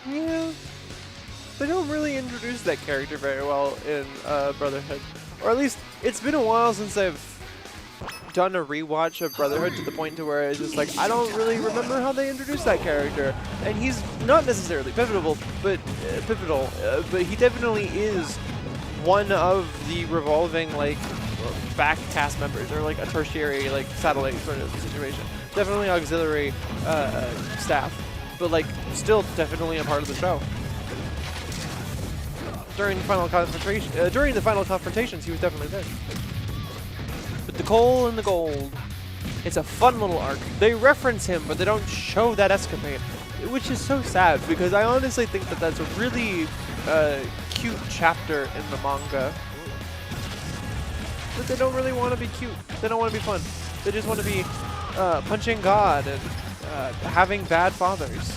Yeah, they don't really introduce that character very well in Brotherhood. Or at least, it's been a while since I've done a rewatch of Brotherhood to the point to where it's just like, I don't really remember how they introduced that character. And he's not necessarily pivotal, but he definitely is one of the revolving, like, back cast members, or like a tertiary, like, satellite sort of situation. Definitely auxiliary staff, but like, still definitely a part of the show. During the final confrontations, he was definitely there. But the coal and the gold, it's a fun little arc. They reference him, but they don't show that escapade, which is so sad because I honestly think that that's a really cute chapter in the manga. But they don't really want to be cute. They don't want to be fun. They just want to be punching God and having bad fathers.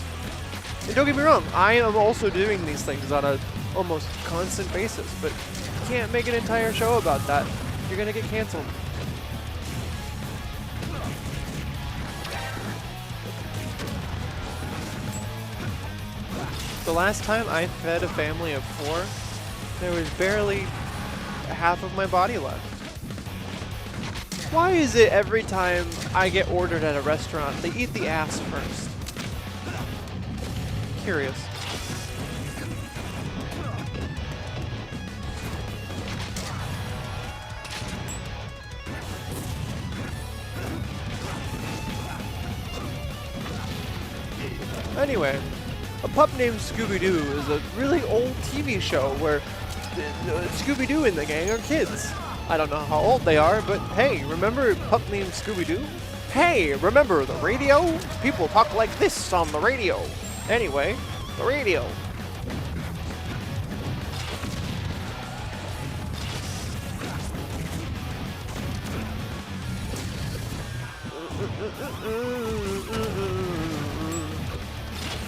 And don't get me wrong, I am also doing these things on a almost constant basis, but you can't make an entire show about that. You're gonna get canceled. The last time I fed a family of 4, there was barely half of my body left. Why is it every time I get ordered at a restaurant, they eat the ass first? Curious. Anyway, A Pup Named Scooby-Doo is a really old TV show where Scooby-Doo and the gang are kids. I don't know how old they are, but hey, remember Pup Named Scooby-Doo? Hey, remember the radio? People talk like this on the radio. Anyway, the radio.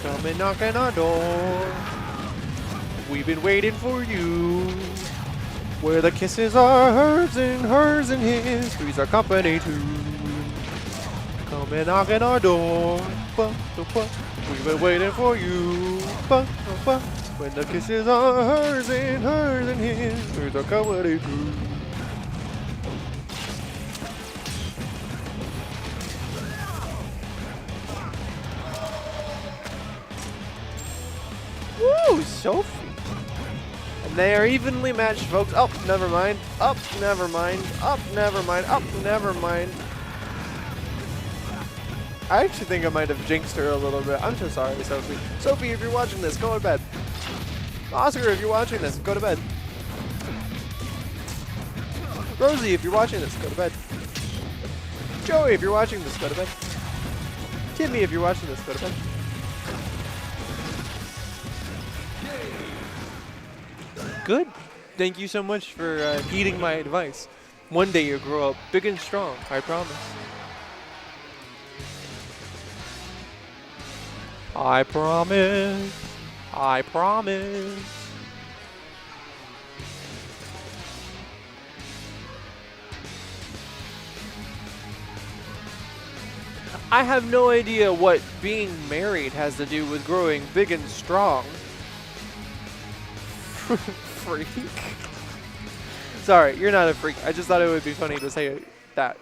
Come and knock on our door. We've been waiting for you. Where the kisses are hers and his. Three's our company too. Come and knock on our door. We've been waiting for you. When the kisses are hers and his. Three's our company too. Woo, Sophie. And they are evenly matched, folks. Oh, never mind. Up, never mind. Up, never mind. Up, never mind. I actually think I might have jinxed her a little bit. I'm so sorry, Sophie. Sophie, if you're watching this, go to bed. Oscar, if you're watching this, go to bed. Rosie, if you're watching this, go to bed. Joey, if you're watching this, go to bed. Timmy, if you're watching this, go to bed. Good. Thank you so much for heeding my advice. One day you'll grow up big and strong, I promise. I promise. I promise. I have no idea what being married has to do with growing big and strong. Freak. Sorry, you're not a freak. I just thought it would be funny to say that.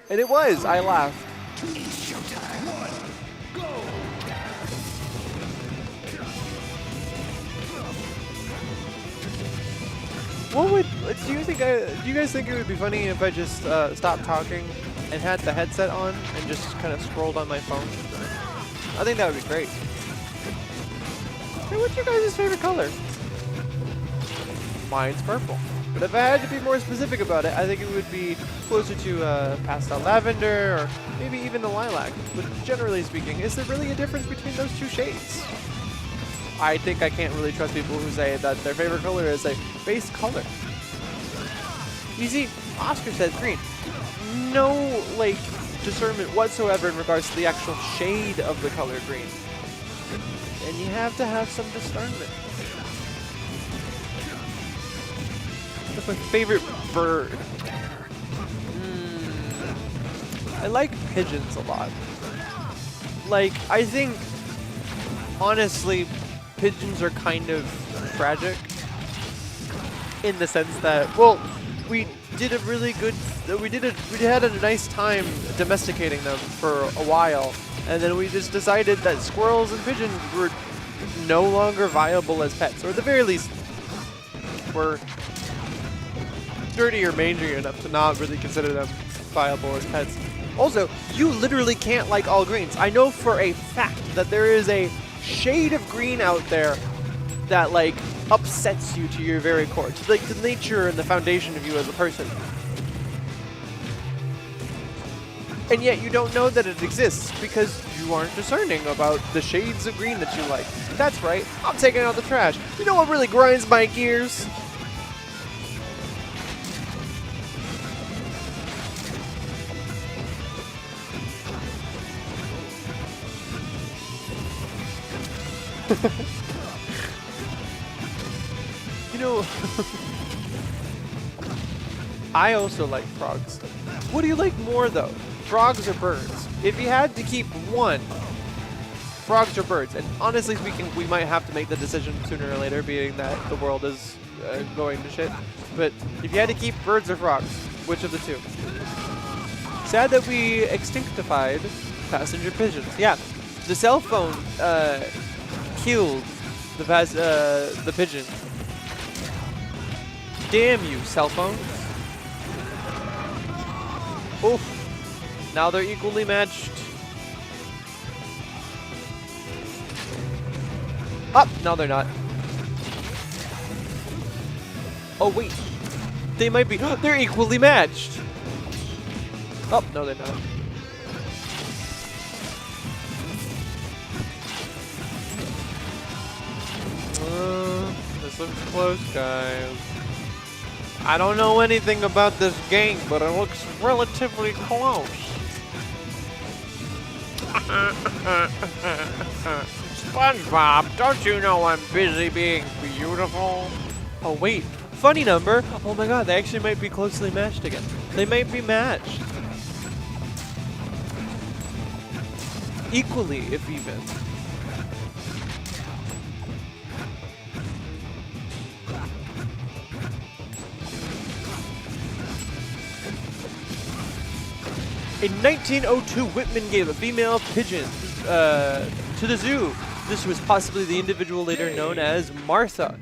And it was. I laughed. What would do you think? Do you guys think it would be funny if I just stopped talking and had the headset on and just kind of scrolled on my phone? I think that would be great. Hey, what's your guys' favorite color? Mine's purple. But if I had to be more specific about it, I think it would be closer to pastel lavender or maybe even a lilac. But generally speaking, is there really a difference between those two shades? I think I can't really trust people who say that their favorite color is a base color. You see, Oscar says green. No, like, discernment whatsoever in regards to the actual shade of the color green. And you have to have some discernment. That's my favorite bird. I like pigeons a lot. Like, I think honestly, pigeons are kind of tragic in the sense that, well, we did a really good, we had a nice time domesticating them for a while, and then we just decided that squirrels and pigeons were no longer viable as pets, or at the very least, were dirty or mangy enough to not really consider them viable as pets. Also, you literally can't like all greens. I know for a fact that there is a shade of green out there that like upsets you to your very core, to like the nature and the foundation of you as a person. And yet you don't know that it exists because you aren't discerning about the shades of green that you like. That's right, I'm taking out the trash. You know what really grinds my gears? You know, I also like frogs. What do you like more though? Frogs or birds? If you had to keep one, frogs or birds? And honestly speaking, we might have to make the decision sooner or later, being that the world is going to shit. But if you had to keep birds or frogs, which of the two? Sad that we extinctified passenger pigeons. Yeah, the cell phone killed the pigeon. Damn you, cell phones. Oof. Now they're equally matched. Up! No, they're not. Oh, wait. They might be. They're equally matched. Oh, no, they're not. This looks close, guys. I don't know anything about this game, but it looks relatively close. SpongeBob, don't you know I'm busy being beautiful? Oh wait, funny number. Oh my god, they actually might be closely matched again. They might be matched. Equally, if even. In 1902, Whitman gave a female pigeon to the zoo. This was possibly the individual later known as Martha.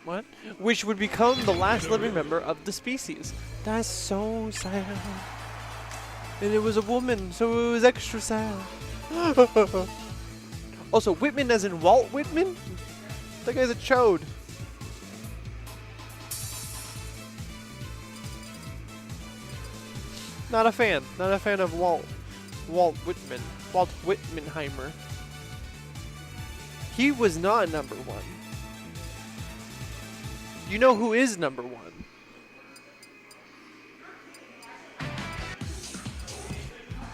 What? Which would become the last living member of the species. That's so sad. And it was a woman, so it was extra sad. Also, Whitman as in Walt Whitman? That guy's a chode. Not a fan. Not a fan of Walt Whitman. Walt Whitmanheimer. He was not number one. You know who is number one?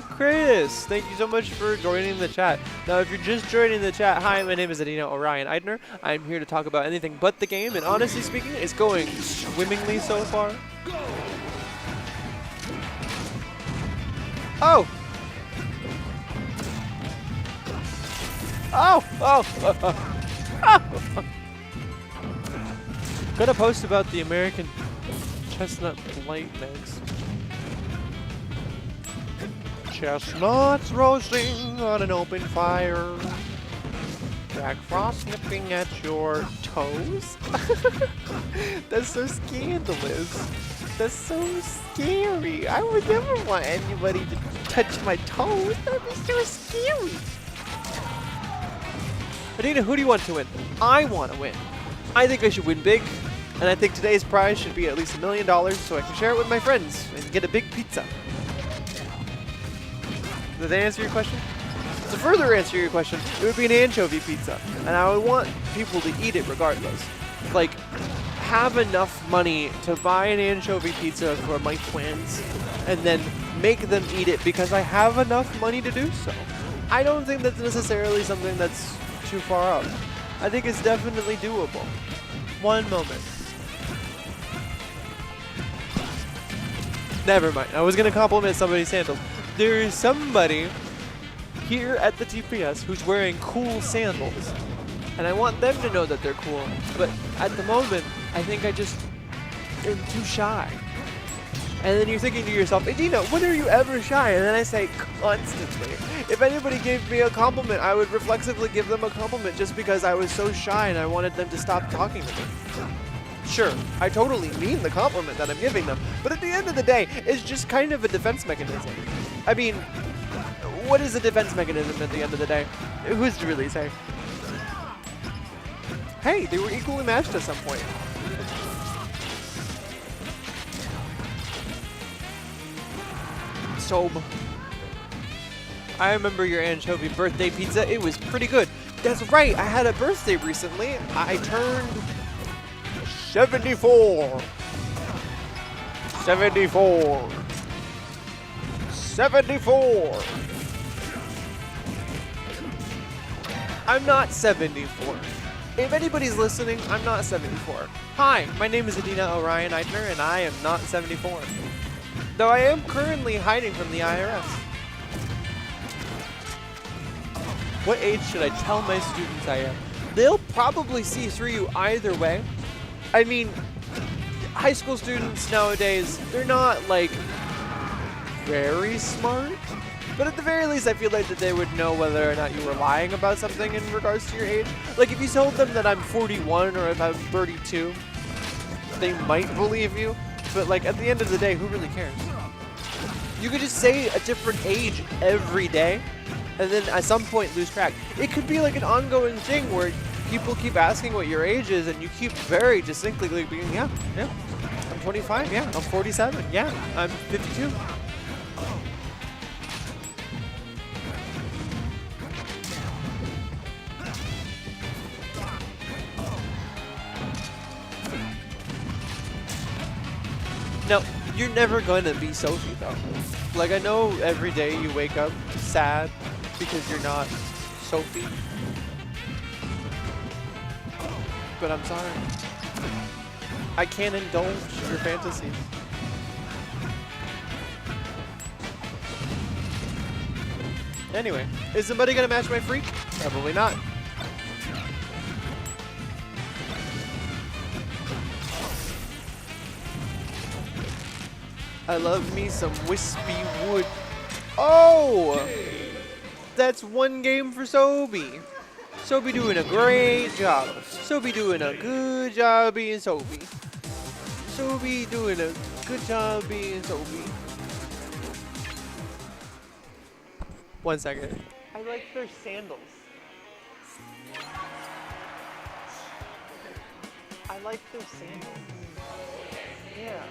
Chris, thank you so much for joining the chat. Now, if you're just joining the chat, hi, my name is Adina Orion Eidner. I'm here to talk about anything but the game, and honestly speaking, it's going swimmingly so far. Oh! Oh! Oh! Gonna post about the American chestnut blight next. Chestnuts roasting on an open fire. Jack Frost nipping at your toes? That's so scandalous. That's so scary. I would never want anybody to touch my toes. That would be so scary. Adina, who do you want to win? I want to win. I think I should win big. And I think today's prize should be at least $1 million so I can share it with my friends and get a big pizza. Does that answer your question? To further answer your question, it would be an anchovy pizza. And I would want people to eat it regardless. Like, have enough money to buy an anchovy pizza for my friends and then make them eat it because I have enough money to do so. I don't think that's necessarily something that's too far out. I think it's definitely doable. One moment. Never mind. I was going to compliment somebody's sandals. There is somebody here at the TPS who's wearing cool sandals. And I want them to know that they're cool. But at the moment, I think I just am too shy. And then you're thinking to yourself, Adina, when are you ever shy? And then I say, constantly. If anybody gave me a compliment, I would reflexively give them a compliment just because I was so shy and I wanted them to stop talking to me. Sure, I totally mean the compliment that I'm giving them, but at the end of the day, it's just kind of a defense mechanism. I mean, what is a defense mechanism at the end of the day? Who's to really say? Hey, they were equally matched at some point. Sob. I remember your anchovy birthday pizza. It was pretty good. That's right. I had a birthday recently. I turned 74. 74. 74. I'm not 74. If anybody's listening, I'm not 74. Hi, my name is Adina Orion Eitner, and I am not 74. Though I am currently hiding from the IRS. What age should I tell my students I am? They'll probably see through you either way. I mean, high school students nowadays, they're not like very smart, but at the very least I feel like that they would know whether or not you were lying about something in regards to your age. Like if you told them that I'm 41 or if I'm 32, they might believe you, but like at the end of the day, who really cares? You could just say a different age every day and then at some point lose track. It could be like an ongoing thing where people keep asking what your age is and you keep very distinctly like being, yeah, I'm 25, yeah, I'm 47, yeah, I'm 52. No, you're never gonna be Sophie though. Like I know every day you wake up sad because you're not Sophie. But I'm sorry. I can't indulge your fantasies. Anyway, is somebody gonna match my freak? Probably not. I love me some wispy wood. Oh! That's one game for Sobi. Sobi doing a great job. Sobi doing a good job being Sobi. Sobi doing a good job being Sobi. 1 second. I like their sandals. I like their sandals. Yeah.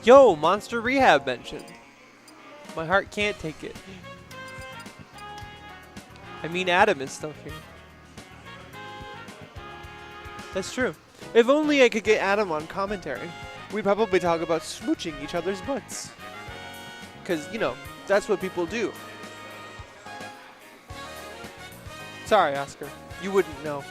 Yo, Monster Rehab mentioned. My heart can't take it. I mean, Adam is still here. That's true. If only I could get Adam on commentary. We'd probably talk about smooching each other's butts. Because, you know, that's what people do. Sorry, Oscar. You wouldn't know.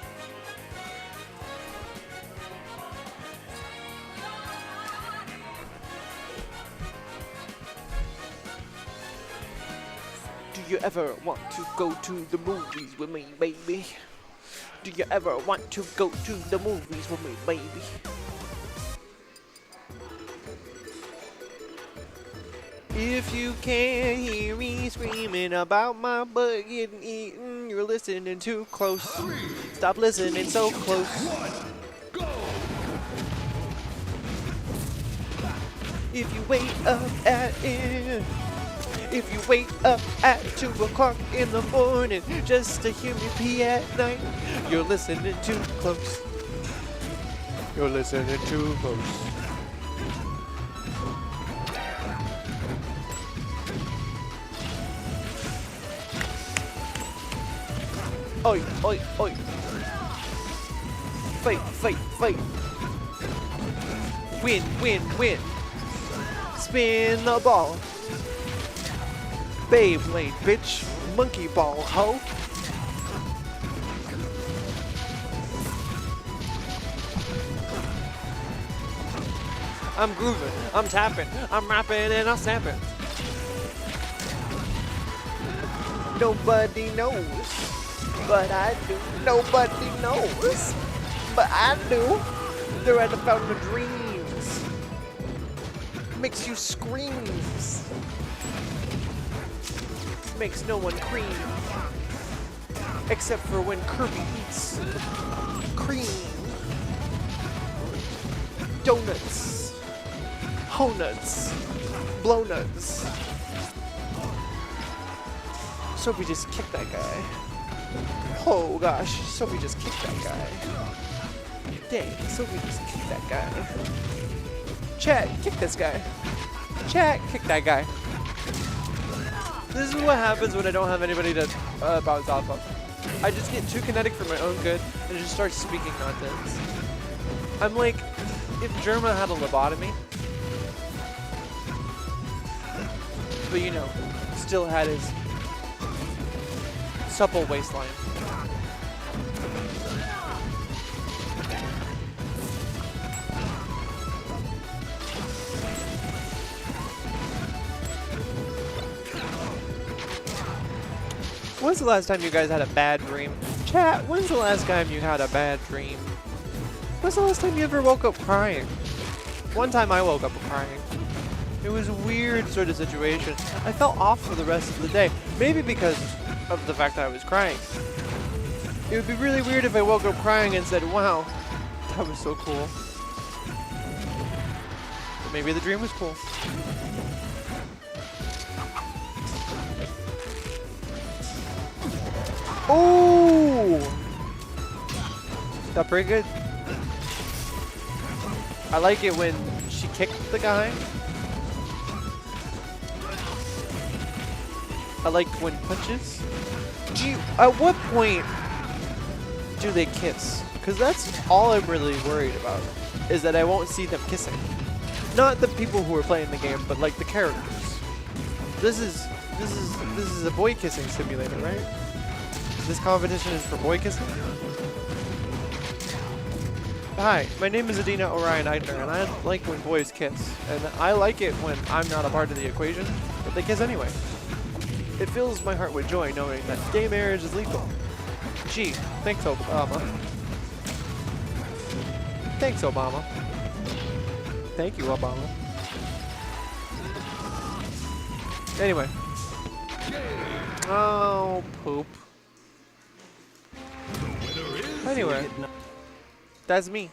Do you ever want to go to the movies with me, baby? Do you ever want to go to the movies with me, baby? If you can't hear me screaming about my butt getting eaten, you're listening too close. Stop listening so close. If you wake up at it. If you wake up at 2 o'clock in the morning just to hear me pee at night, you're listening too close. You're listening too close. Oi, oi, oi. Fight, fight, fight. Win, win, win. Spin the ball. Beyblade, bitch. Monkey ball, ho. I'm grooving, I'm tapping, I'm rapping and I'm snapping. Nobody knows, but I do. Nobody knows, but I do. They're at the fountain of dreams. Makes you screams. Makes no one cream. Except for when Kirby eats cream. Donuts. Ho-nuts. Blow-nuts. Sophie just kicked that guy. Oh gosh, Sophie just kicked that guy. Dang, Sophie just kicked that guy. Chat, kick this guy. Chat, kick that guy. This is what happens when I don't have anybody to bounce off of. I just get too kinetic for my own good and just start speaking nonsense. I'm like, if Germa had a lobotomy, but you know, still had his supple waistline. When's the last time you guys had a bad dream? Chat, when's the last time you had a bad dream? When's the last time you ever woke up crying? One time I woke up crying. It was a weird sort of situation. I felt off for the rest of the day. Maybe because of the fact that I was crying. It would be really weird if I woke up crying and said, wow, that was so cool. But maybe the dream was cool. Oh! Is that pretty good? I like it when she kicked the guy. I like when punches. Gee, at what point do they kiss? Because that's all I'm really worried about, is that I won't see them kissing. Not the people who are playing the game, but like the characters. This is a boy kissing simulator, right? This competition is for boy kissing? Hi, my name is Adina Orion Eidner, and I like when boys kiss. And I like it when I'm not a part of the equation, but they kiss anyway. It fills my heart with joy knowing that gay marriage is legal. Gee, thanks Obama. Thanks Obama. Thank you Obama. Anyway. Oh, poop. Anyway, that's me.